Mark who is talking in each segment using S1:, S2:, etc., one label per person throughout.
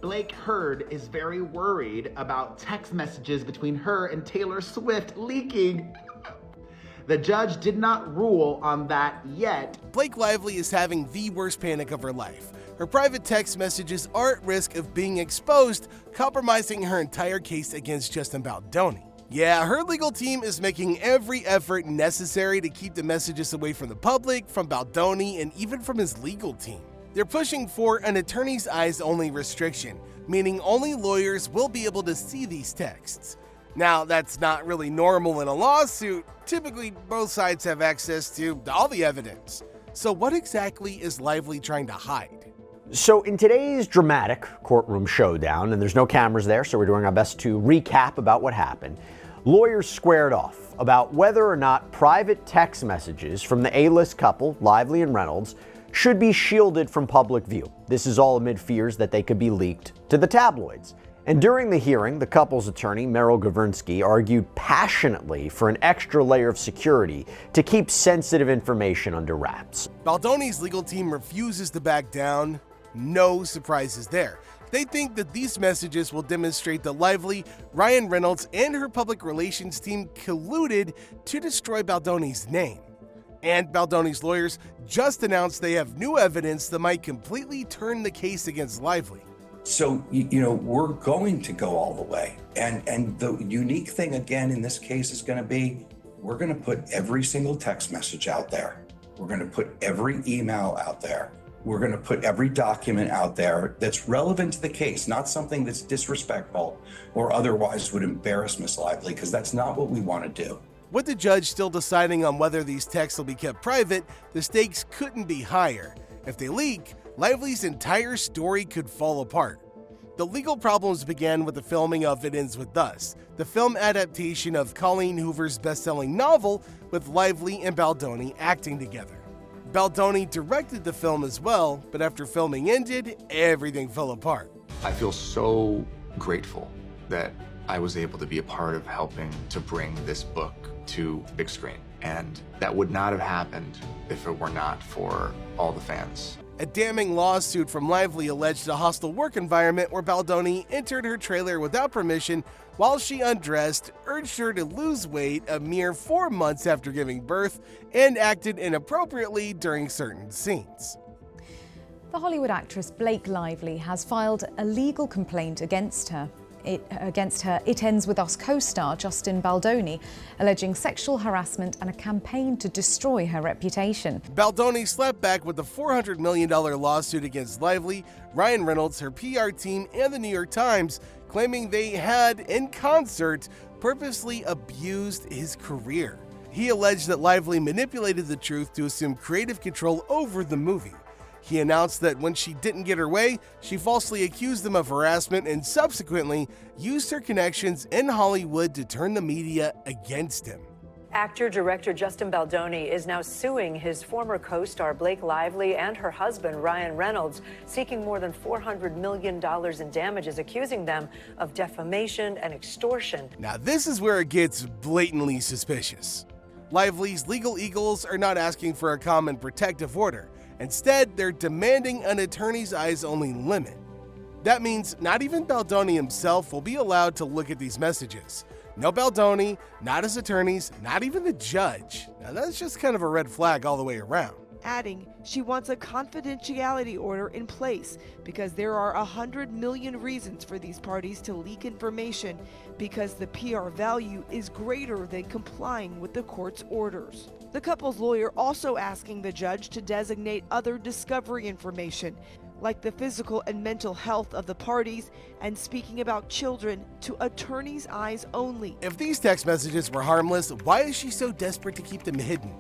S1: Blake Heard is very worried about text messages between her and Taylor Swift leaking. The judge did not rule on that yet.
S2: Blake Lively is having the worst panic of her life. Her private text messages are at risk of being exposed, compromising her entire case against Justin Baldoni. Yeah, her legal team is making every effort necessary to keep the messages away from the public, from Baldoni, and even from his legal team. They're pushing for an attorney's eyes only restriction, meaning only lawyers will be able to see these texts. Now, that's not really normal in a lawsuit. Typically, both sides have access to all the evidence. So what exactly is Lively trying to hide?
S3: So in today's dramatic courtroom showdown, and there's no cameras there, so we're doing our best to recap about what happened, lawyers squared off about whether or not private text messages from the A-list couple, Lively and Reynolds, should be shielded from public view. This is all amid fears that they could be leaked to the tabloids. And during the hearing, the couple's attorney, Meryl Gavrnsky, argued passionately for an extra layer of security to keep sensitive information under wraps.
S2: Baldoni's legal team refuses to back down. No surprises there. They think that these messages will demonstrate that Lively, Ryan Reynolds, and her public relations team colluded to destroy Baldoni's name. And Baldoni's lawyers just announced they have new evidence that might completely turn the case against Lively.
S4: So, we're going to go all the way. And the unique thing, again, in this case is going to be, we're going to put every single text message out there. We're going to put every email out there. We're going to put every document out there that's relevant to the case, not something that's disrespectful or otherwise would embarrass Miss Lively, because that's not what we want to do.
S2: With the judge still deciding on whether these texts will be kept private, the stakes couldn't be higher. If they leak, Lively's entire story could fall apart. The legal problems began with the filming of It Ends With Us, the film adaptation of Colleen Hoover's best-selling novel, with Lively and Baldoni acting together. Baldoni directed the film as well, but after filming ended, everything fell apart.
S5: I feel so grateful that I was able to be a part of helping to bring this book to big screen. And that would not have happened if it were not for all the fans.
S2: A damning lawsuit from Lively alleged a hostile work environment where Baldoni entered her trailer without permission while she undressed, urged her to lose weight a mere 4 months after giving birth, and acted inappropriately during certain scenes.
S6: The Hollywood actress Blake Lively has filed a legal complaint against her. It Ends With Us co-star Justin Baldoni, alleging sexual harassment and a campaign to destroy her reputation.
S2: Baldoni slapped back with a $400 million lawsuit against Lively, Ryan Reynolds, her PR team, and the New York Times, claiming they had, in concert, purposely abused his career. He alleged that Lively manipulated the truth to assume creative control over the movie. He announced that when she didn't get her way, she falsely accused them of harassment and subsequently used her connections in Hollywood to turn the media against him.
S7: Actor-director Justin Baldoni is now suing his former co-star Blake Lively and her husband Ryan Reynolds, seeking more than $400 million in damages, accusing them of defamation and extortion.
S2: Now this is where it gets blatantly suspicious. Lively's legal eagles are not asking for a common protective order. Instead, they're demanding an attorney's eyes only limit. That means not even Baldoni himself will be allowed to look at these messages. No Baldoni, not his attorneys, not even the judge. Now that's just kind of a red flag all the way around.
S8: Adding, she wants a confidentiality order in place because there are 100 million reasons for these parties to leak information because the PR value is greater than complying with the court's orders. The couple's lawyer also asking the judge to designate other discovery information, like the physical and mental health of the parties and speaking about children, to attorney's eyes only.
S2: If these text messages were harmless, why is she so desperate to keep them hidden?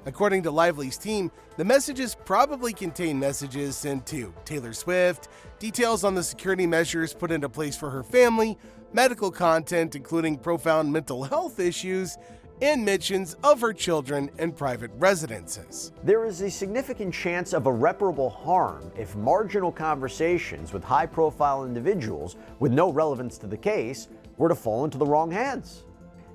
S2: According to Lively's team, the messages probably contain messages sent to Taylor Swift, details on the security measures put into place for her family, medical content including profound mental health issues, and mentions of her children and private residences.
S3: There is a significant chance of irreparable harm if marginal conversations with high-profile individuals with no relevance to the case were to fall into the wrong hands.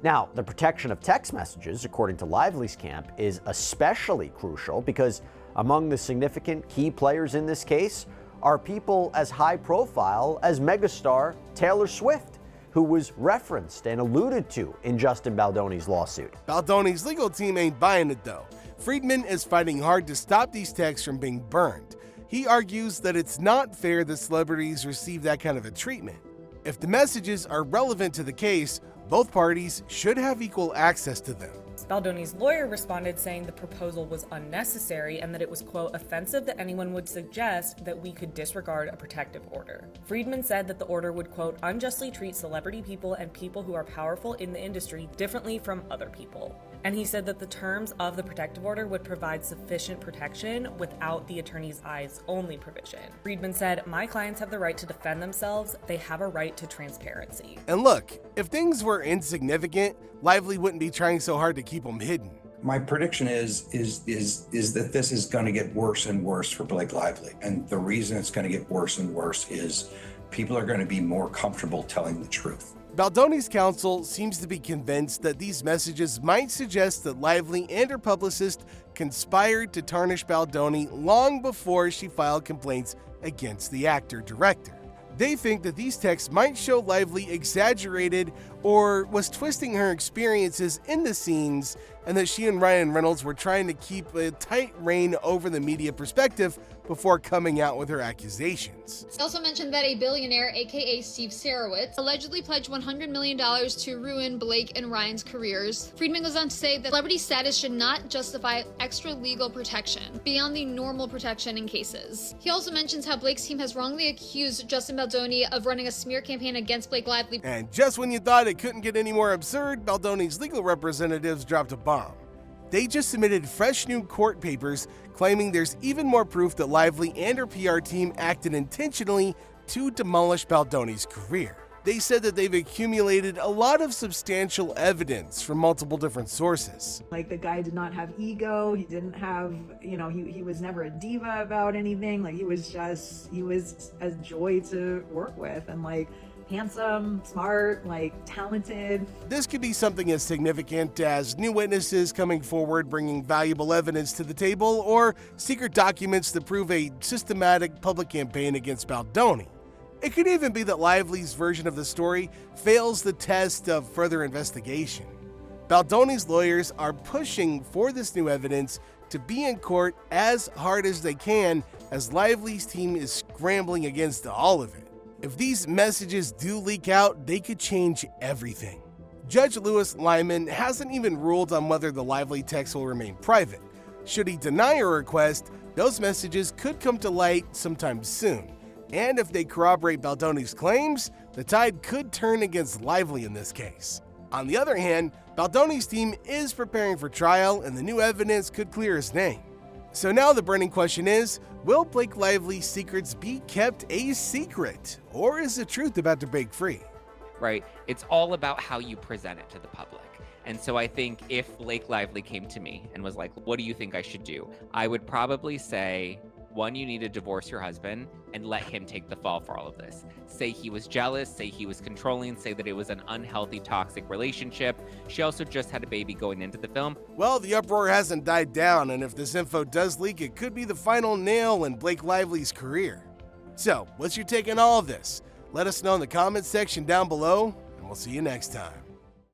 S3: Now, the protection of text messages, according to Lively's camp, is especially crucial because among the significant key players in this case are people as high profile as megastar Taylor Swift, who was referenced and alluded to in Justin Baldoni's lawsuit.
S2: Baldoni's legal team ain't buying it though. Friedman is fighting hard to stop these texts from being burned. He argues that it's not fair that celebrities receive that kind of a treatment. If the messages are relevant to the case, both parties should have equal access to them.
S9: Baldoni's lawyer responded saying the proposal was unnecessary and that it was, quote, offensive that anyone would suggest that we could disregard a protective order. Friedman said that the order would, quote, unjustly treat celebrity people and people who are powerful in the industry differently from other people. And he said that the terms of the protective order would provide sufficient protection without the attorney's eyes only provision. Friedman said, my clients have the right to defend themselves. They have a right to transparency.
S2: And look, if things were insignificant, Lively wouldn't be trying so hard to keep them hidden.
S4: My prediction is that this is going to get worse and worse for Blake Lively. And the reason it's going to get worse and worse is people are going to be more comfortable telling the truth.
S2: Baldoni's counsel seems to be convinced that these messages might suggest that Lively and her publicist conspired to tarnish Baldoni long before she filed complaints against the actor-director. They think that these texts might show Lively exaggerated or was twisting her experiences in the scenes, and that she and Ryan Reynolds were trying to keep a tight rein over the media perspective before coming out with her accusations.
S10: He also mentioned that a billionaire, aka Steve Sarowitz, allegedly pledged $100 million to ruin Blake and Ryan's careers. Friedman goes on to say that celebrity status should not justify extra legal protection beyond the normal protection in cases. He also mentions how Blake's team has wrongly accused Justin Baldoni of running a smear campaign against Blake Lively.
S2: And just when you thought it couldn't get any more absurd, Baldoni's legal representatives dropped a bomb. They just submitted fresh new court papers claiming there's even more proof that Lively and her PR team acted intentionally to demolish Baldoni's career. They said that they've accumulated a lot of substantial evidence from multiple different sources.
S11: Like, the guy did not have ego. He didn't have, he was never a diva about anything. Like, he was a joy to work with, and handsome, smart, talented.
S2: This could be something as significant as new witnesses coming forward bringing valuable evidence to the table, or secret documents that prove a systematic public campaign against Baldoni. It could even be that Lively's version of the story fails the test of further investigation. Baldoni's lawyers are pushing for this new evidence to be in court as hard as they can, as Lively's team is scrambling against all of it. If these messages do leak out, they could change everything. Judge Louis Lyman hasn't even ruled on whether the Lively text will remain private. Should he deny a request, those messages could come to light sometime soon. And if they corroborate Baldoni's claims, the tide could turn against Lively in this case. On the other hand, Baldoni's team is preparing for trial, and the new evidence could clear his name. So now the burning question is, will Blake Lively's secrets be kept a secret? Or is the truth about to break free?
S12: Right? It's all about how you present it to the public. And so I think if Blake Lively came to me and was like, what do you think I should do? I would probably say, one, you need to divorce your husband and let him take the fall for all of this. Say he was jealous, say he was controlling, say that it was an unhealthy, toxic relationship. She also just had a baby going into the film.
S2: Well, the uproar hasn't died down, and if this info does leak, it could be the final nail in Blake Lively's career. So, what's your take on all of this? Let us know in the comments section down below, and we'll see you next time.